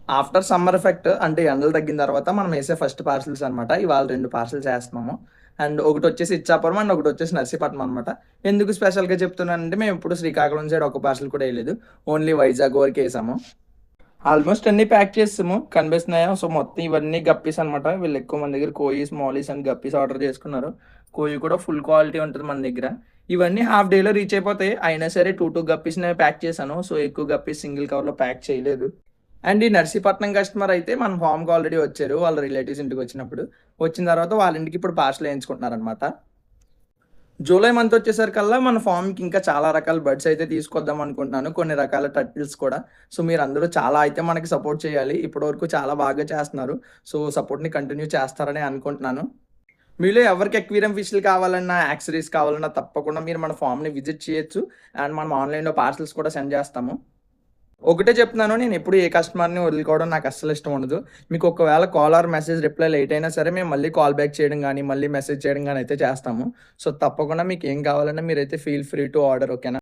After summer effect అంటే ఎండలు తగ్గిన తర్వాత మనం వేసే ఫస్ట్ పార్సెల్స్ అనమాట. ఇవాళ 2 పార్సెల్స్ ఏస్తున్నాము. అండ్ ఒకటొచ్చేసి ఇచ్చాపురం అండ్ ఒకటొచ్చేసి నర్సీపట్నం అనమాట. ఎందుకు స్పెషల్‌గా చెప్తున్నానంటే మేమెప్పుడు శ్రీకాకుళం సైడ్ ఒక పార్సెల్ కూడా ఎయలేదు. ఓన్లీ వైజాగ్ వరకే ఏసాము. ఆల్మోస్ట్ అన్నీ ప్యాక్ చేసేసాము. కనిపిస్తున్నాయా? సో, మొత్తం ఇవన్నీ గప్పీస్ అనమాట. వీళ్ళు ఎక్కువ మన దగ్గర కోయీస్, మాలీస్ అండ్ గప్పీస్ ఆర్డర్ చేసుకున్నారు. కోయి కూడా ఫుల్ క్వాలిటీ ఉంటది మన దగ్గర. ఇవన్నీ హాఫ్ డేలో రీచ్ అయిపోతాయి. అయినా సరే 2 గప్పీస్‌నే ప్యాక్ చేశాను. సో, ఎక్కువ గప్పీస్ సింగిల్ కవర్‌లో ప్యాక్ చేయలేదు. అండ్ ఈ నర్సీపట్నం కస్టమర్ అయితే మన ఫార్మ్‌కి ఆల్రెడీ వచ్చారు. వాళ్ళ రిలేటివ్స్ ఇంటికొచ్చినప్పుడు. వచ్చిన తర్వాత వాళ్ళ ఇంటికి ఇప్పుడు పార్సెల్ ఏయించుకుంటున్నారనమాట. జూలై మంత్ వచ్చేసరికల్లా మన ఫార్మ్‌కి ఇంకా చాలా రకాల బర్డ్స్ అయితే తీసుకొద్దాం అనుకుంటున్నాను. కొన్ని రకాల టర్టిల్స్ కూడా. సో, మీరందరూ చాలా అయితే మనకి సపోర్ట్ చేయాలి. ఇప్పటివరకు చాలా బాగా చేస్తున్నారు. సో, సపోర్ట్‌ని కంటిన్యూ చేస్తారని అనుకుంటున్నాను. మీలో ఎవరికి అక్వేరియం ఫిష్‌లు కావాలన్నా, యాక్సెసరీస్ కావాలన్నా తప్పకుండా మీరు మన ఫార్మ్‌ని విజిట్ చేయొచ్చు. అండ్ మనం ఆన్‌లైన్‌లో పార్సెల్స్ కూడా సెండ్ చేస్తాము. ఒకటే చెప్తున్నాను. నేనెప్పుడు ఏ కస్టమర్‌ని వదులుకోవడం నాకస్సలు ఇష్టం ఉండదు. మీకు ఒకవేళ call or message reply late అయినా సరే, మేము మళ్ళీ కాల్ బ్యాక్ చేయడం గానీ, మళ్ళీ మెసేజ్ చేయడం గానీ అయితే చేస్తాము. సో, తప్పకుండా మీకేం కావాలన్నా మీరైతే ఫీల్ ఫ్రీ టు ఆర్డర్ ఓకేనా?